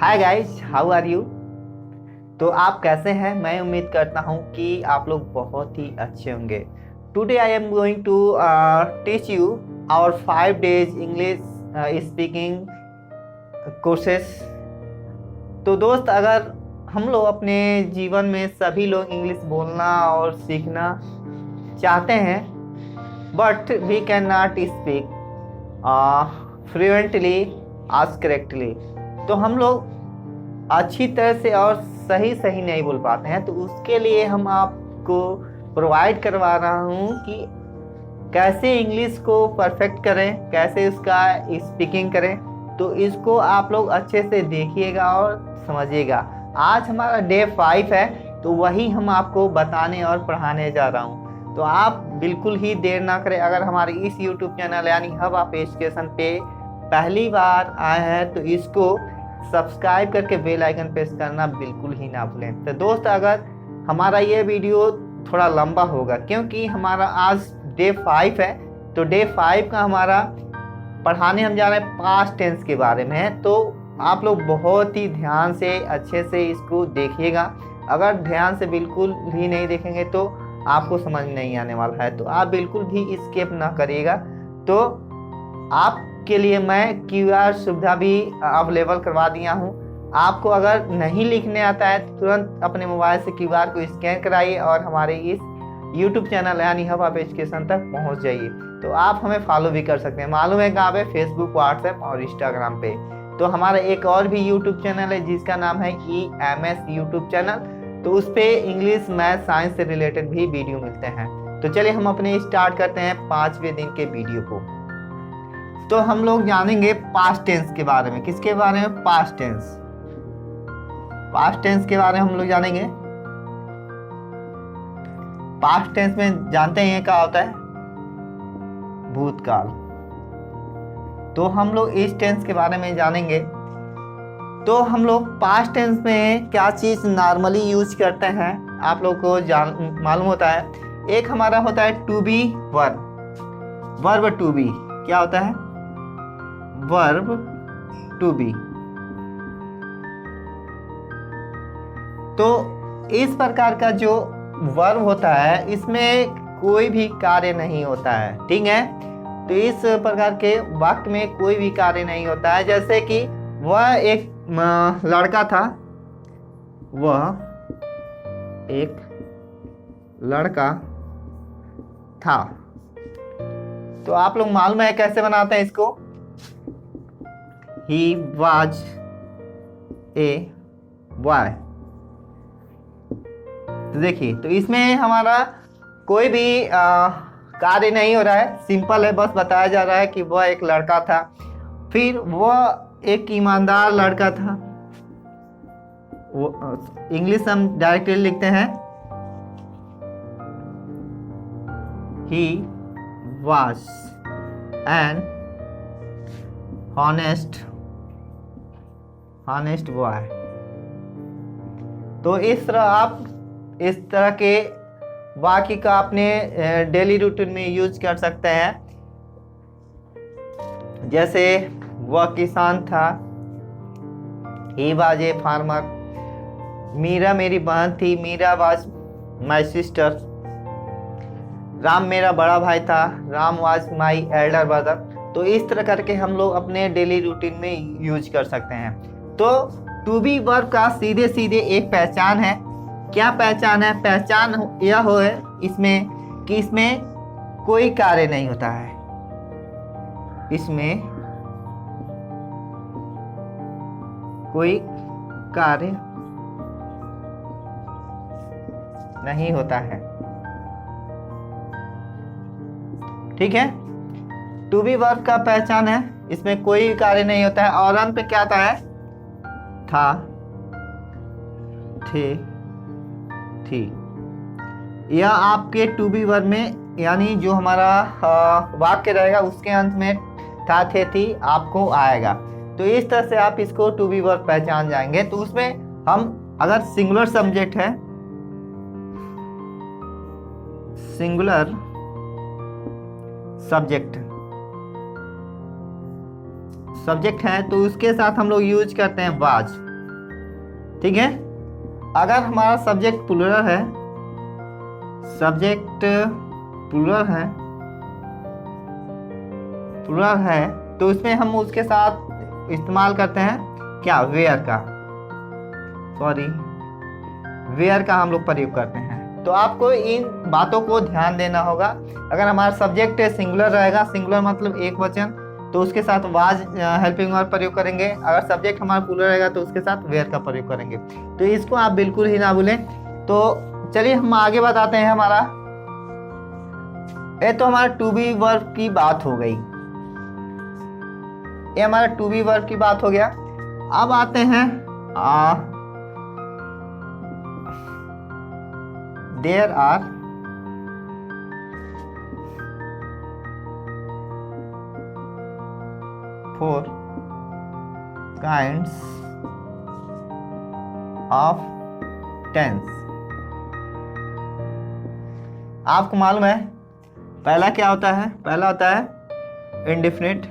Hi guys, how are you. तो आप कैसे हैं? मैं उम्मीद करता हूं कि आप लोग बहुत ही अच्छे होंगे। Today I am going to teach you our 5 days English speaking courses. तो दोस्त, अगर हम लोग अपने जीवन में सभी लोग इंग्लिश बोलना और सीखना चाहते हैं, but we can not speak fluently आज करेक्टली, तो हम लोग अच्छी तरह से और सही सही नहीं बोल पाते हैं। तो उसके लिए हम आपको प्रोवाइड करवा रहा हूँ कि कैसे इंग्लिश को परफेक्ट करें, कैसे उसका स्पीकिंग करें। तो इसको आप लोग अच्छे से देखिएगा और समझिएगा। आज हमारा डे 5 है, तो वही हम आपको बताने और पढ़ाने जा रहा हूँ। तो आप बिल्कुल ही देर ना करें। अगर हमारे इस YouTube चैनल यानी हब आप एजुकेशन पे पहली बार आए हैं तो इसको सब्सक्राइब करके बेल आइकन प्रेस करना बिल्कुल ही ना भूलें। तो दोस्त, अगर हमारा ये वीडियो थोड़ा लंबा होगा क्योंकि हमारा आज डे 5 है, तो डे 5 का हमारा पढ़ाने हम जा रहे हैं पास्ट टेंस के बारे में। तो आप लोग बहुत ही ध्यान से अच्छे से इसको देखिएगा। अगर ध्यान से बिल्कुल भी नहीं देखेंगे तो आपको समझ नहीं आने वाला है। तो आप बिल्कुल भी स्किप ना करिएगा। तो आपके लिए मैं QR सुविधा भी अवेलेबल करवा दिया हूँ। आपको अगर नहीं लिखने आता है तो तुरंत अपने मोबाइल से QR को स्कैन कराइए और हमारे इस YouTube चैनल यानी हब आप एजुकेशन तक पहुँच जाइए। तो आप हमें फॉलो भी कर सकते हैं। मालूम है कहाँ पे? फेसबुक, व्हाट्सएप और इंस्टाग्राम पे। तो हमारा एक और भी YouTube चैनल है जिसका नाम है EMS YouTube चैनल। तो उस पे इंग्लिश, मैथ, साइंस से रिलेटेड भी वीडियो मिलते हैं। तो चलिए हम अपने स्टार्ट करते हैं 5वें दिन के वीडियो को। तो हम लोग जानेंगे पास्ट टेंस के बारे में। किसके बारे में? Past tense. पास्ट टेंस के बारे में हम लोग जानेंगे। पास्ट टेंस में जानते हैं क्या होता है? भूतकाल। तो हम लोग इस टेंस के बारे में जानेंगे। तो हम लोग पास्ट टेंस में क्या चीज नॉर्मली यूज करते हैं आप लोग को मालूम होता है। एक हमारा होता है to be verb. Verb to be क्या होता है? Verb to be. तो इस प्रकार का जो वर्ब होता है इसमें कोई भी कार्य नहीं होता है, ठीक है। तो इस प्रकार के वाक्य में कोई भी कार्य नहीं होता है। जैसे कि वह एक लड़का था, वह एक लड़का था। तो आप लोग मालूम है कैसे बनाते हैं इसको? He was a boy। तो देखिए, तो इसमें हमारा कोई भी कार्य नहीं हो रहा है, सिंपल है, बस बताया जा रहा है कि वह एक लड़का था। फिर वह एक ईमानदार लड़का था। वो इंग्लिश हम डायरेक्टली लिखते हैं He was an honest boy। तो इस तरह आप इस तरह के वाक्य का अपने डेली रूटीन में यूज कर सकते हैं। जैसे वह किसान था, He was a farmer। Meera मेरी बहन थी, Meera was my sister। Ram मेरा बड़ा भाई था, Ram was my elder brother। तो इस तरह करके हम लोग अपने डेली रूटीन में यूज कर सकते हैं। तो टू बी वर्ब का सीधे सीधे एक पहचान है। क्या पहचान है? पहचान यह हो है इसमें कि इसमें कोई कार्य नहीं होता है। इसमें कोई कार्य नहीं होता है, ठीक है। टू बी वर्ब का पहचान है, इसमें कोई कार्य नहीं होता है। और अंत पे क्या आता है? था, थे, थी। यह आपके टू बी वर्ब में यानी जो हमारा वाक्य रहेगा उसके अंत में था, थे, थी आपको आएगा। तो इस तरह से आप इसको टू बी वर्ब पहचान जाएंगे। तो उसमें हम अगर सिंगुलर सब्जेक्ट है, सिंगुलर सब्जेक्ट है तो उसके साथ हम लोग यूज करते हैं वाज। ठीक है। अगर हमारा सब्जेक्ट प्लूरल है, सब्जेक्ट प्लूरल है तो इसमें हम उसके साथ इस्तेमाल करते हैं क्या, वेयर का, सॉरी वेयर का हम लोग प्रयोग करते हैं। तो आपको इन बातों को ध्यान देना होगा। अगर हमारा सब्जेक्ट सिंगुलर रहेगा, सिंगुलर मतलब एक वचन, तो उसके साथ वाज हेल्पिंग वर्ब प्रयोग करेंगे। अगर सब्जेक्ट हमारा प्लूरल रहेगा तो उसके साथ वेयर का प्रयोग करेंगे। तो इसको आप बिल्कुल ही ना भूलें। तो चलिए हम आगे बताते हैं। हमारा ये तो हमारा टू बी वर्ब की बात हो गई, ये हमारा टू बी वर्ब की बात हो गया। अब आते हैं there are four kinds of tense. आपको मालूम है पहला क्या होता है? पहला होता है इंडेफिनिट,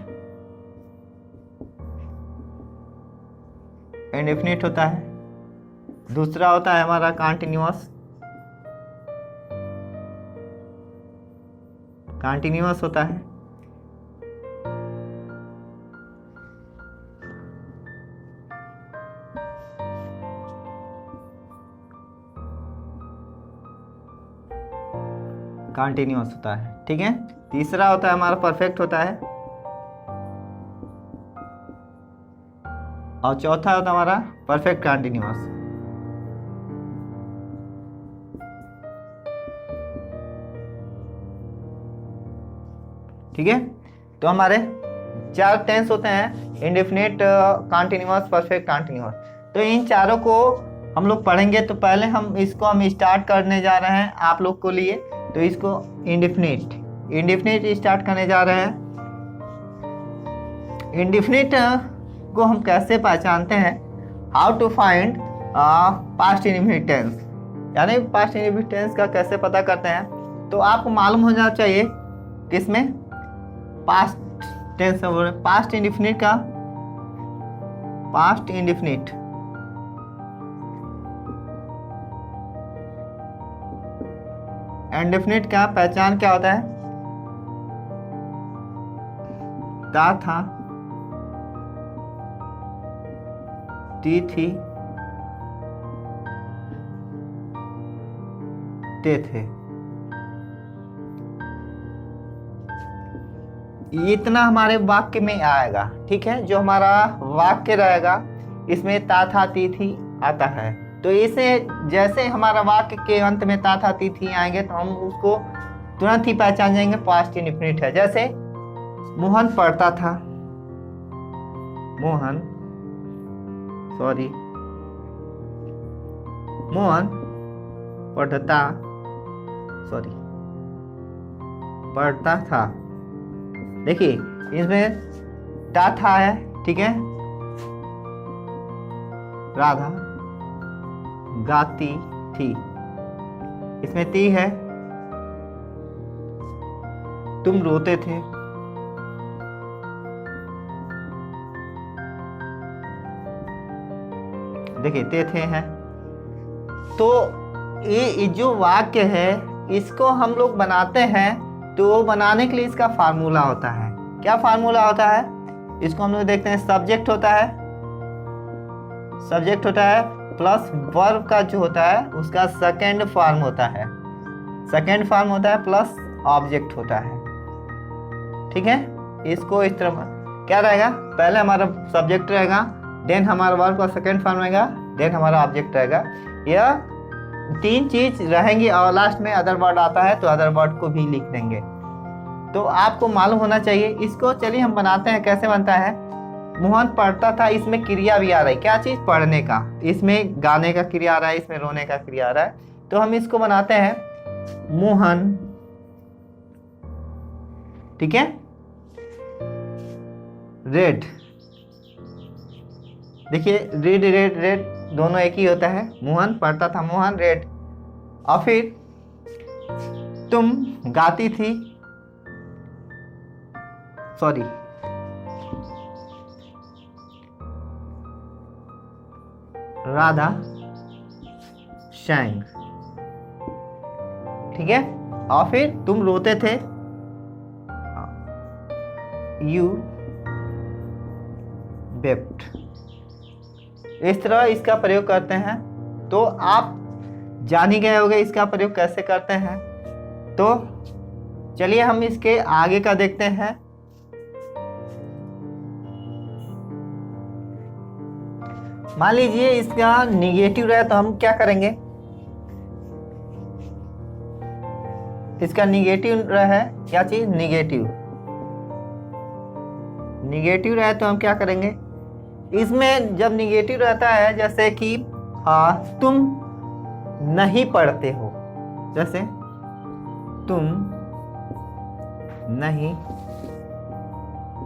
इंडेफिनिट होता है। दूसरा होता है हमारा कॉन्टिन्यूअस, कॉन्टिन्यूअस होता है। कॉन्टिन्यूअस होता है, ठीक है। तीसरा होता है हमारा परफेक्ट होता है, और चौथा होता है हमारा परफेक्ट कॉन्टिन्यूअस। ठीक है। तो हमारे 4 टेंस होते हैं, इंडेफिनिट, कॉन्टिन्यूअस, परफेक्ट, कॉन्टिन्यूअस। तो इन चारों को हम लोग पढ़ेंगे। तो पहले हम स्टार्ट करने जा रहे हैं आप लोग को लिए। तो इसको इंडेफिनिट स्टार्ट करने जा रहे हैं। इंडेफिनिट को हम कैसे पहचानते हैं? How to find past indefinite tense, यानी पास्ट इंडेफिनिट टेंस का कैसे पता करते हैं? तो आपको मालूम होना चाहिए किसमें, पास्ट टेंस, पास्ट इंडेफिनिट का, पास्ट इंडेफिनिट इंडेफिनिट का पहचान क्या होता है? ता था, ती थी, ते थे। इतना हमारे वाक्य में आएगा, ठीक है। जो हमारा वाक्य रहेगा इसमें ता था ती थी आता है। तो इसे जैसे हमारा वाक्य के अंत में ता था ती थी आएंगे तो हम उसको तुरंत ही पहचान जाएंगे पास्ट इंडेफिनिट है। जैसे मोहन पढ़ता था, मोहन पढ़ता था। देखिए इसमें ता था है, ठीक है। राधा गाती थी, इसमें ती है। तुम रोते थे, देखिए ते थे हैं। तो ये जो वाक्य है इसको हम लोग बनाते हैं। तो बनाने के लिए इसका फार्मूला होता है। क्या फार्मूला होता है? इसको हम लोग देखते हैं। सब्जेक्ट होता है प्लस वर्ब का जो होता है उसका सेकेंड फॉर्म होता है, प्लस ऑब्जेक्ट होता है, ठीक है। इसको इस तरह क्या रहेगा, पहले हमारा सब्जेक्ट रहेगा, देन हमारा वर्ब का सेकेंड फॉर्म रहेगा, देन हमारा ऑब्जेक्ट रहेगा। यह 3 चीज रहेंगी और लास्ट में अदर वर्ड आता है तो अदर वर्ड को भी लिख देंगे। तो आपको मालूम होना चाहिए इसको। चलिए हम बनाते हैं। कैसे बनता है? मोहन पढ़ता था, इसमें क्रिया भी आ रही है। क्या चीज? पढ़ने का। इसमें गाने का क्रिया आ रहा है, इसमें रोने का क्रिया आ रहा है। तो हम इसको बनाते हैं मोहन, ठीक है। रेड, देखिए रेड दोनों एक ही होता है। मोहन पढ़ता था, मोहन रेड। और फिर तुम गाती थी, राधा sang। ठीक है, और फिर तुम रोते थे, you wept। इस तरह इसका प्रयोग करते हैं। तो आप जान ही गए होंगे इसका प्रयोग कैसे करते हैं। तो चलिए हम इसके आगे का देखते हैं। मान लीजिए इसका निगेटिव रहे तो हम क्या करेंगे, इसका निगेटिव रहे, क्या चीज निगेटिव, निगेटिव रहे तो हम क्या करेंगे, इसमें जब निगेटिव रहता है जैसे कि तुम नहीं पढ़ते हो, जैसे तुम नहीं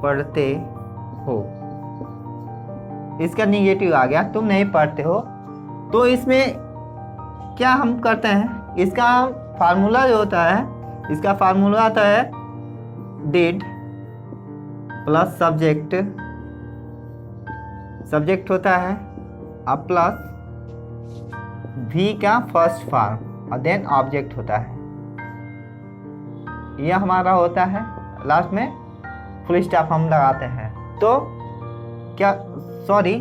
पढ़ते हो, इसका निगेटिव आ गया, तुम नहीं पढ़ते हो। तो इसमें क्या हम करते हैं, इसका फार्मूला जो होता है, इसका फार्मूला आता है डिड प्लस सब्जेक्ट, सब्जेक्ट होता है अब प्लस भी का फर्स्ट फॉर्म और देन ऑब्जेक्ट होता है। यह हमारा होता है, लास्ट में फुल स्टॉप हम लगाते हैं। तो क्या, सॉरी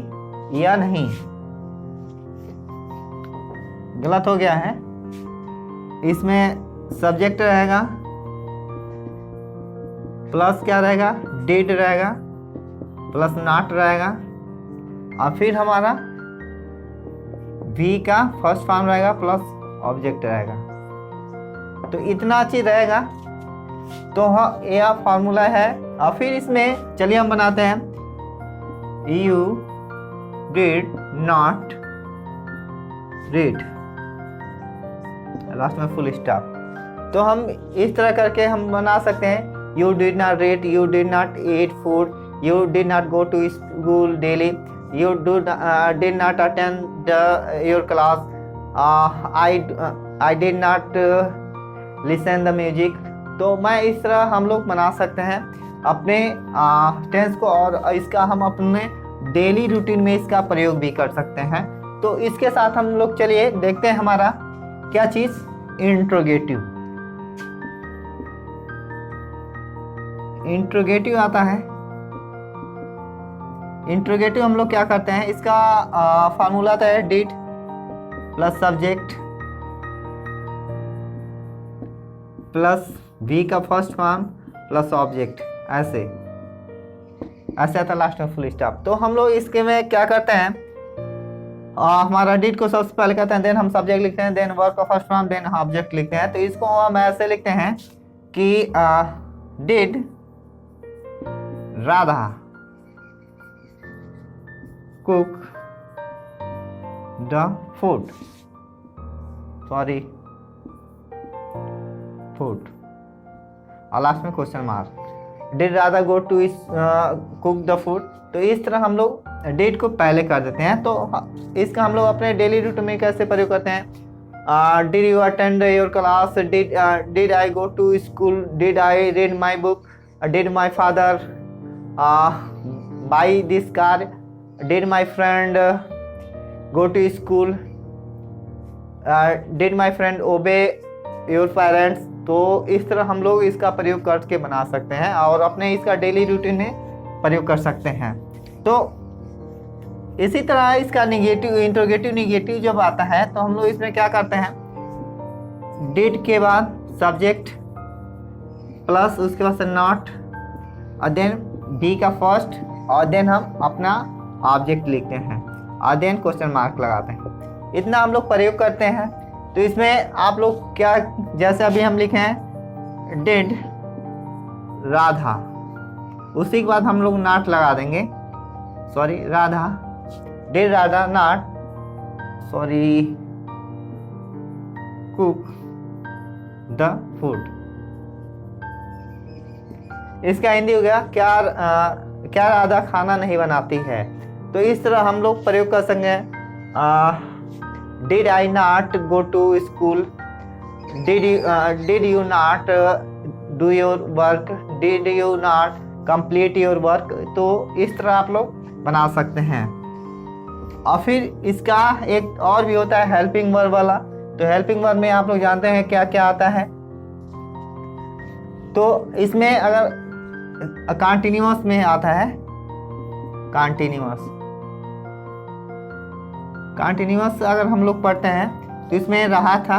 यह नहीं, गलत हो गया है, इसमें सब्जेक्ट रहेगा प्लस क्या रहेगा, डिड रहेगा प्लस नॉट रहेगा और फिर हमारा भी का फर्स्ट फॉर्म रहेगा प्लस ऑब्जेक्ट रहेगा। तो इतना चीज रहेगा। तो यह फार्मूला है। और फिर इसमें चलिए हम बनाते हैं, you did not read, last में फुल स्टॉप। तो हम इस तरह करके हम बना सकते हैं, you did not read, you did not eat food, you did not go to school daily, you did not attend your class, I did not listen the music। तो मैं इस तरह हम लोग बना सकते हैं अपने टेंस को, और इसका हम अपने डेली रूटीन में इसका प्रयोग भी कर सकते हैं। तो इसके साथ हम लोग चलिए देखते हैं हमारा क्या चीज, इंट्रोगेटिव। इंट्रोगेटिव आता है, इंट्रोगेटिव हम लोग क्या करते हैं, इसका फार्मूला आता है डिड प्लस सब्जेक्ट प्लस भी का फर्स्ट फॉर्म प्लस ऑब्जेक्ट, ऐसे ऐसे आता है लास्ट में फुल स्टॉप। तो हम लोग इसके में क्या करते हैं, हमारा डिड को सबसे पहले कहते हैं, देन हम सब्जेक्ट लिखते हैं, देन वर्ब का फर्स्ट फॉर्म, देन ऑब्जेक्ट लिखते हैं। तो इसको हम ऐसे लिखते हैं कि did Radha cook the food, sorry food, और लास्ट में question mark, did Radha go to cook the food. तो इस तरह हम लोग डिड को पहले कर देते हैं। तो इसका हम लोग अपने डेली रूटीन में कैसे प्रयोग करते हैं, did you attend your class, did I go to school, did I read my book, did my father buy this car, did my friend go to school, did my friend obey your parents। तो इस तरह हम लोग इसका प्रयोग करके बना सकते हैं और अपने इसका डेली रूटीन में प्रयोग कर सकते हैं। तो इसी तरह इसका निगेटिव, इंट्रोगेटिव निगेटिव जब आता है तो हम लोग इसमें क्या करते हैं, डिड के बाद सब्जेक्ट प्लस उसके बाद से नॉट और देन बी का फर्स्ट और देन हम अपना ऑब्जेक्ट लिखते हैं और देन क्वेश्चन मार्क लगाते हैं। इतना हम लोग प्रयोग करते हैं। तो इसमें आप लोग क्या, जैसे अभी हम लिखे हैं डिड राधा, उसी के बाद हम लोग नॉट लगा देंगे, sorry Radha, did Radha not, sorry cook the food. इसका हिंदी हो गया क्या राधा खाना नहीं बनाती है। तो इस तरह हम लोग प्रयोग कर सकते हैं, did I not go to school, did you not do your work, did you not complete your work. तो इस तरह आप लोग बना सकते हैं। और फिर इसका एक और भी होता है हेल्पिंग वर्ब वाला। तो हेल्पिंग वर्ब में आप लोग जानते हैं क्या क्या आता है। तो इसमें अगर कंटिन्यूअस में आता है, कंटिन्यूअस अगर हम लोग पढ़ते हैं तो इसमें रहा था,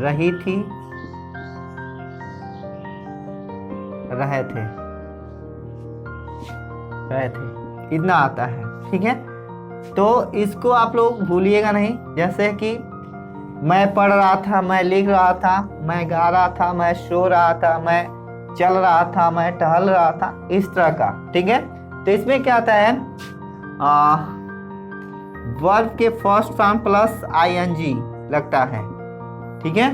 रही थी, रहे थे, इतना आता है। ठीक है, तो इसको आप लोग भूलिएगा नहीं। जैसे कि मैं पढ़ रहा था, मैं लिख रहा था, मैं गा रहा था, मैं सो रहा था, मैं चल रहा था, मैं टहल रहा था, इस तरह का। ठीक है, तो इसमें क्या आता है, वर्ब के फर्स्ट फॉर्म प्लस आईएनजी लगता है। ठीक है,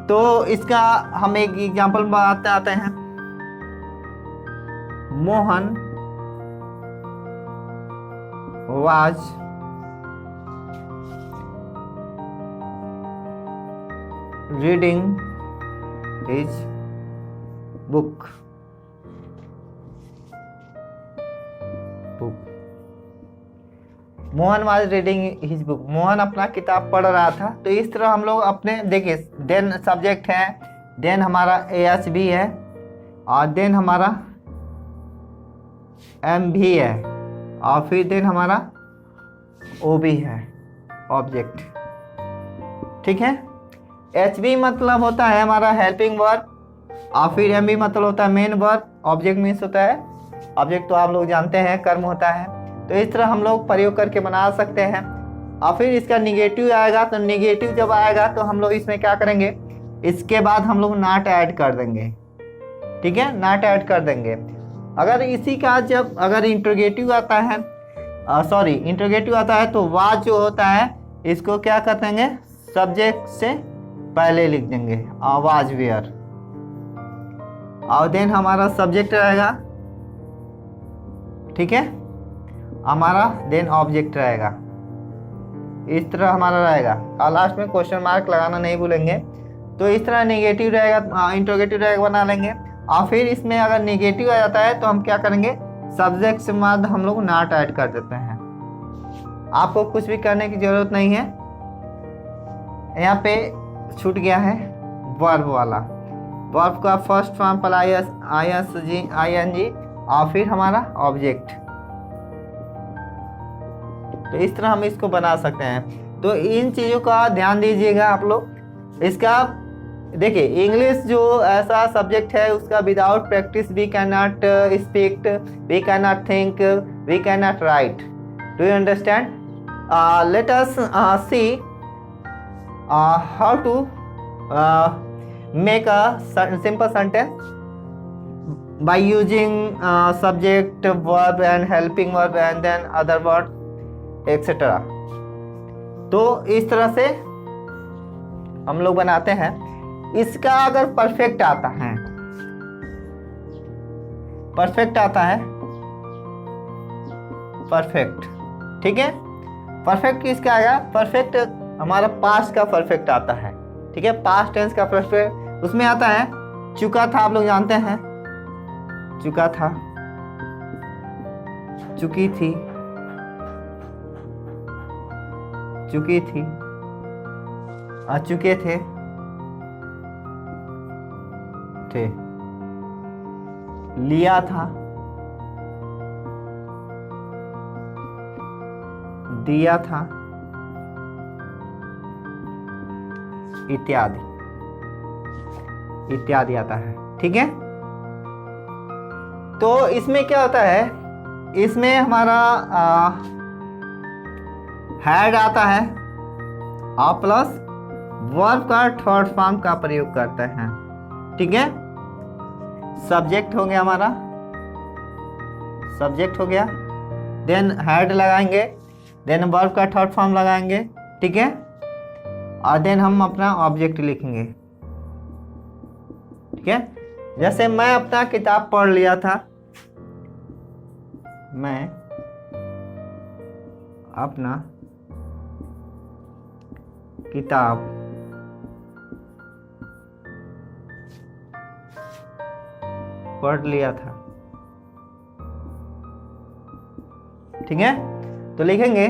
तो इसका हम एक एग्जांपल बताते आते हैं। Mohan was reading his book। Mohan was reading his book, Mohan अपना किताब पढ़ रहा था। तो इस तरह हम लोग अपने देखिए, देन सब्जेक्ट है, देन हमारा एच भी है, और देन हमारा एम भी है, और फिर देन हमारा ओ भी है, ऑब्जेक्ट। ठीक है, एच बी मतलब होता है हमारा हेल्पिंग वर्ब, और फिर एम बी मतलब होता है मेन वर्ब, ऑब्जेक्ट मीन्स होता है, ऑब्जेक्ट तो आप लोग जानते हैं कर्म होता है। तो इस तरह हम लोग प्रयोग करके बना सकते हैं। और फिर इसका निगेटिव आएगा, तो निगेटिव जब आएगा तो हम लोग इसमें क्या करेंगे, इसके बाद हम लोग नॉट ऐड कर देंगे। ठीक है, नॉट ऐड कर देंगे। अगर इसी का जब अगर इंट्रोगेटिव आता है, इंट्रोगेटिव आता है, तो वाज जो होता है इसको क्या कर देंगे, सब्जेक्ट से पहले लिख देंगे, आवाज वेयर, और देन हमारा सब्जेक्ट रहेगा। ठीक है, हमारा देन ऑब्जेक्ट रहेगा, इस तरह हमारा रहेगा, और लास्ट में क्वेश्चन मार्क लगाना नहीं भूलेंगे। तो इस तरह नेगेटिव रहेगा, इंट्रोगेटिव रहेगा, बना लेंगे। और फिर इसमें अगर नेगेटिव आ जाता है तो हम क्या करेंगे, सब्जेक्ट से बाद हम लोग नॉट ऐड कर देते हैं। आपको कुछ भी करने की जरूरत नहीं है। यहाँ पे छूट गया है वर्ब वाला, वर्ब का फर्स्ट फॉर्म पर ING, और फिर हमारा ऑब्जेक्ट। तो इस तरह हम इसको बना सकते हैं। तो इन चीज़ों का ध्यान दीजिएगा आप लोग। इसका देखिए, इंग्लिश जो ऐसा सब्जेक्ट है उसका without practice we can not speak, we can not think, we can not write. Do you understand? Let us see how to make a simple sentence by using subject, verb and helping verb and then other word etc. तो इस तरह से हम लोग बनाते हैं। इसका अगर परफेक्ट आता है, परफेक्ट आता है, परफेक्ट, ठीक है, परफेक्ट किसका आएगा, परफेक्ट हमारा पास्ट का परफेक्ट आता है। ठीक है, पास्ट टेंस का परफेक्ट उसमें आता है। चुका था, आप लोग जानते हैं, चुका था, चुकी थी, चुकी थी, चुके थे, थे, लिया था, दिया था, इत्यादि इत्यादि आता है। ठीक है, तो इसमें क्या होता है, इसमें हमारा हैड आता है, और प्लस वर्ब का थर्ड फॉर्म का प्रयोग करते हैं। ठीक है, सब्जेक्ट हो गया हमारा, सब्जेक्ट हो गया, देन हैड लगाएंगे, देन वर्ब का थर्ड फॉर्म लगाएंगे। ठीक है, और देन हम अपना ऑब्जेक्ट लिखेंगे। ठीक है, जैसे मैं अपना किताब पढ़ लिया था, मैं अपना किताब पढ़ लिया था। ठीक है, तो लिखेंगे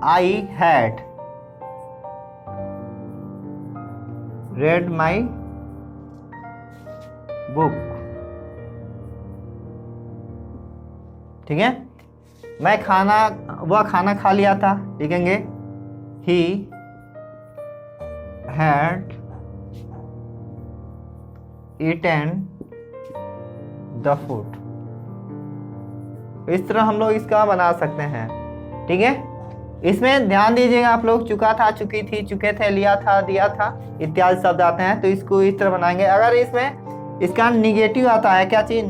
I had read my book. ठीक है, वह खाना खा लिया था, लिखेंगे he had eaten the food. इस तरह हम लोग इसका बना सकते हैं। ठीक है, इसमें ध्यान दीजिएगा आप लोग, चुका था, चुकी थी, चुके थे, लिया था, दिया था इत्यादि शब्द आते हैं, तो इसको इस तरह बनाएंगे। अगर इसमें इसका निगेटिव आता है, क्या चीज,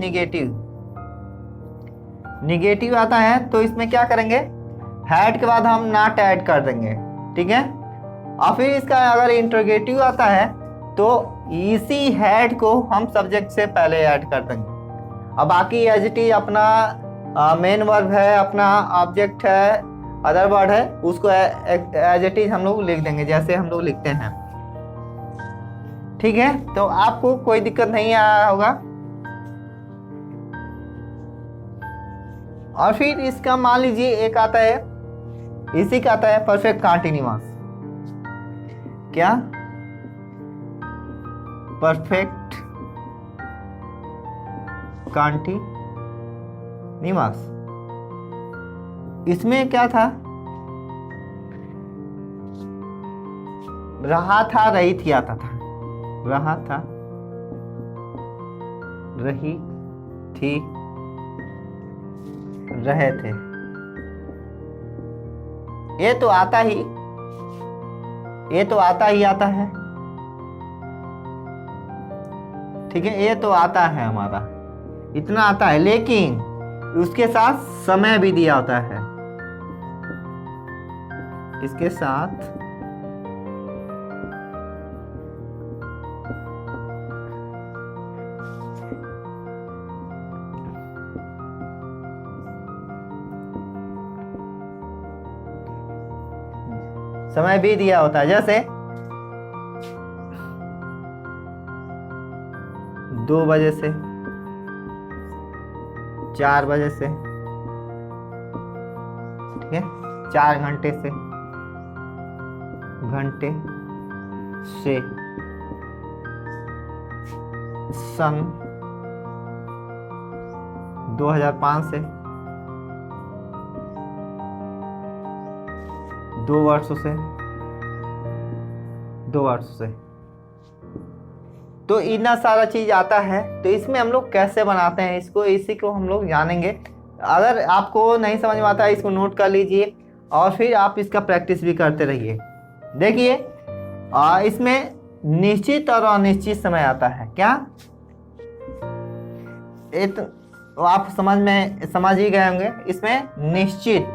निगेटिव आता है, तो इसमें क्या करेंगे, हैड के बाद हम नॉट ऐड कर देंगे। ठीक है, और फिर इसका अगर इंटरोगेटिव आता है तो इसी हैड को हम सब्जेक्ट से पहले ऐड कर देंगे। अब बाकी एज इट इज अपना मेन वर्ब है, अपना ऑब्जेक्ट है, अदर वर्ड है, उसको एज इट इज हम लोग लिख देंगे जैसे हम लोग लिखते हैं। ठीक है, तो आपको कोई दिक्कत नहीं आया होगा। और फिर इसका मान लीजिए एक आता है, इसी का आता है परफेक्ट कॉन्टिन्यूअस। क्या, परफेक्ट कॉन्टिन्यूअस। इसमें क्या था, रहा था, रही थी आता था, रहा था, रही थी, रहे थे। ये तो आता ही आता है। ठीक है, ये तो आता है, हमारा इतना आता है, लेकिन उसके साथ समय भी दिया होता है। इसके साथ समय भी दिया होता है, जैसे 2 बजे से 4 बजे से, ठीक है, 4 घंटे से, सन 2005 से, 2 वर्षों से, 2 वर्षों से। तो इतना सारा चीज आता है, तो इसमें हम लोग कैसे बनाते हैं इसको, इसी को हम लोग जानेंगे। अगर आपको नहीं समझ में आता है, इसको नोट कर लीजिए और फिर आप इसका प्रैक्टिस भी करते रहिए। देखिए, इसमें निश्चित और अनिश्चित समय आता है। क्या, तो आप समझ ही गए होंगे। इसमें निश्चित,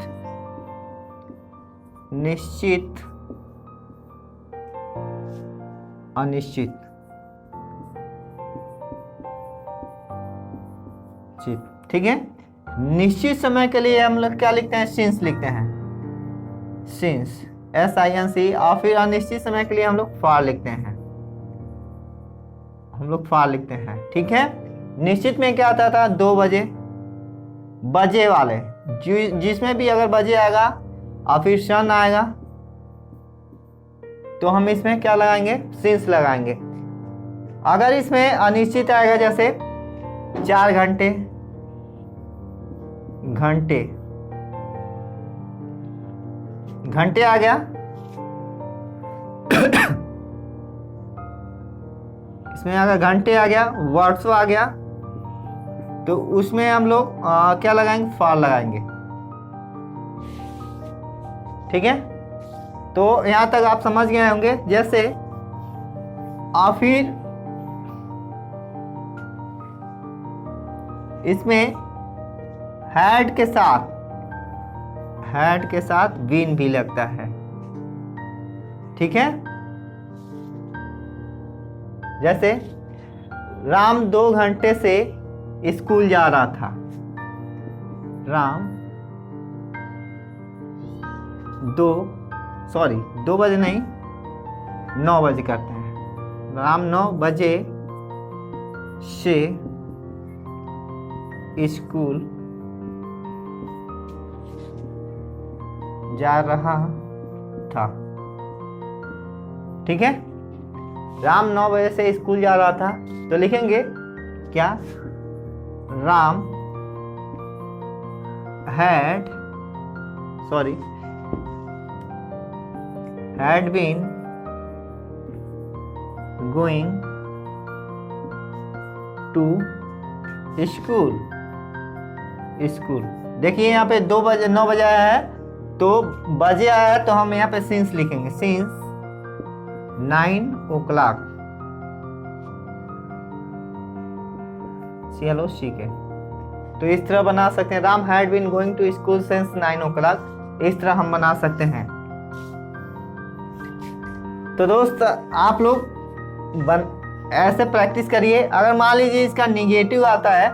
अनिश्चित, ठीक है। निश्चित समय के लिए हम लोग क्या लिखते हैं, सिंस लिखते हैं, सिंस, SINC। और फिर अनिश्चित समय के लिए हम लोग फार लिखते हैं, ठीक है। निश्चित में क्या आता था, 2 बजे, बजे वाले, जिसमें भी अगर बजे आएगा और फिर सन आएगा तो हम इसमें क्या लगाएंगे, सिंस लगाएंगे। अगर इसमें अनिश्चित आएगा, जैसे 4 घंटे, घंटे आ गया इसमें अगर घंटे आ गया, वर्षों आ गया, तो उसमें हम लोग क्या लगाएंगे, फार लगाएंगे। ठीक है, तो यहां तक आप समझ गए होंगे। जैसे और फिर इसमें हैड के साथ बीन भी लगता है, ठीक है। जैसे राम 2 घंटे से स्कूल जा रहा था, राम 2 बजे नहीं, 9 बजे करते हैं। राम 9 बजे से स्कूल जा रहा था। ठीक है, राम 9 बजे से स्कूल जा रहा था, तो लिखेंगे क्या, Ram had been going to school। देखिए यहाँ पे 2 बजे 9 बजे आया है, तो बजे आया है तो हम यहाँ पे सिंस लिखेंगे, सिंस 9 o'clock। चलो ठीक है, तो इस तरह बना सकते हैं, Ram had been going to school since 9 o'clock, इस तरह हम बना सकते हैं। तो दोस्त आप लोग ऐसे प्रैक्टिस करिए। अगर मान लीजिए इसका निगेटिव आता है,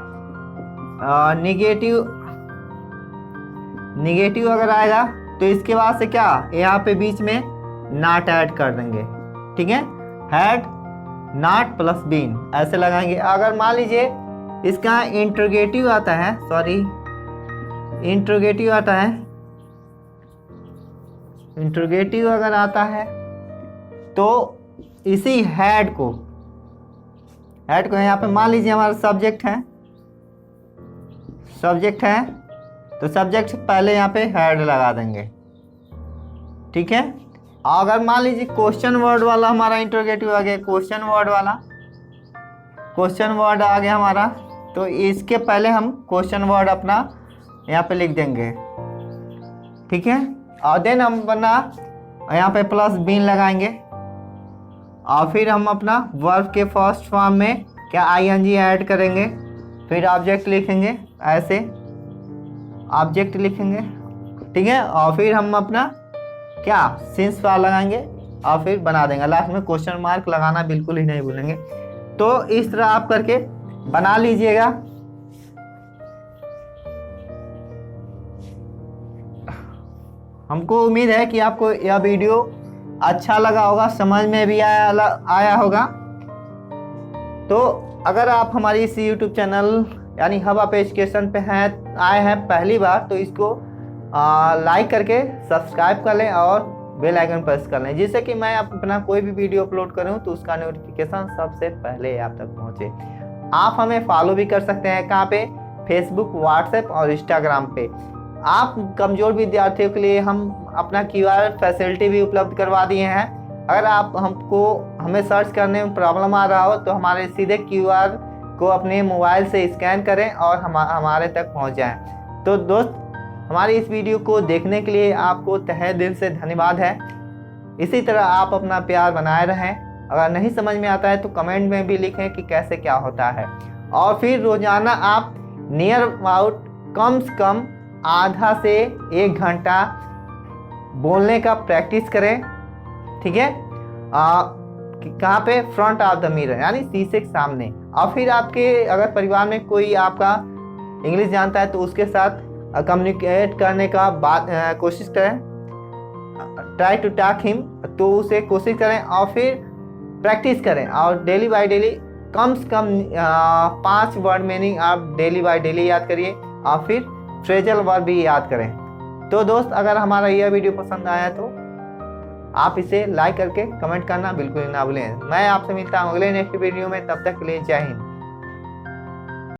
निगेटिव अगर आएगा तो इसके बाद से क्या, यहाँ पे बीच में नॉट ऐड कर देंगे। ठीक है, हैड नॉट प्लस बीन ऐसे लगाएंगे। अगर मान लीजिए इसका इंट्रोगेटिव आता है, इंट्रोगेटिव अगर आता है तो इसी हैड को यहाँ पे मान लीजिए हमारा सब्जेक्ट है, तो सब्जेक्ट से पहले यहाँ पे हैड लगा देंगे। ठीक है, अगर मान लीजिए क्वेश्चन वर्ड वाला हमारा इंट्रोगेटिव आ गया, क्वेश्चन वर्ड आ गया हमारा, तो इसके पहले हम क्वेश्चन वर्ड अपना यहाँ पे लिख देंगे। ठीक है, और देन हम अपना यहाँ पे प्लस बीन लगाएंगे, और फिर हम अपना वर्ब के फर्स्ट फॉर्म में क्या ing ऐड करेंगे, फिर ऑब्जेक्ट लिखेंगे, ऐसे ऑब्जेक्ट लिखेंगे। ठीक है, और फिर हम अपना क्या सिंस वाला लगाएंगे और फिर बना देंगे। लास्ट में क्वेश्चन मार्क लगाना बिल्कुल ही नहीं भूलेंगे। तो इस तरह आप करके बना लीजिएगा। हमको उम्मीद है कि आपको यह वीडियो अच्छा लगा होगा, समझ में भी आया होगा। तो अगर आप हमारी इस YouTube चैनल यानी हब आप एजुकेशन पे आए हैं पहली बार, तो इसको लाइक करके सब्सक्राइब कर लें और बेल आइकन प्रेस कर लें, जिससे कि मैं अपना कोई भी वीडियो अपलोड करूं तो उसका नोटिफिकेशन सबसे पहले आप तक पहुंचे। आप हमें फॉलो भी कर सकते हैं, कहाँ पे, फेसबुक, व्हाट्सएप और इंस्टाग्राम पे। आप कमज़ोर विद्यार्थियों के लिए हम अपना QR फैसिलिटी भी उपलब्ध करवा दिए हैं। अगर आप हमें सर्च करने में प्रॉब्लम आ रहा हो तो हमारे सीधे QR को अपने मोबाइल से स्कैन करें और हमारे तक पहुंच जाएं। तो दोस्त, हमारी इस वीडियो को देखने के लिए आपको तहे दिल से धन्यवाद है। इसी तरह आप अपना प्यार बनाए रहें। अगर नहीं समझ में आता है तो कमेंट में भी लिखें कि कैसे क्या होता है, और फिर रोजाना आप नियर अबाउट कम से कम आधा से 1 घंटा बोलने का प्रैक्टिस करें। ठीक है, कहाँ पे, फ्रंट ऑफ द मिरर यानी शीशे के सामने। और फिर आपके अगर परिवार में कोई आपका इंग्लिश जानता है तो उसके साथ कम्युनिकेट करने का कोशिश करें, ट्राई टू टॉक हिम, तो उसे कोशिश करें और फिर प्रैक्टिस करें। और डेली बाय डेली कम से कम 5 वर्ड मीनिंग आप डेली बाय डेली याद करिए, और फिर फ्रेजल वर्ब भी याद करें। तो दोस्त, अगर हमारा यह वीडियो पसंद आया तो आप इसे लाइक करके कमेंट करना बिल्कुल ना भूलें। मैं आपसे मिलता हूँ अगले नेक्स्ट वीडियो में, तब तक के लिए जय हिंद।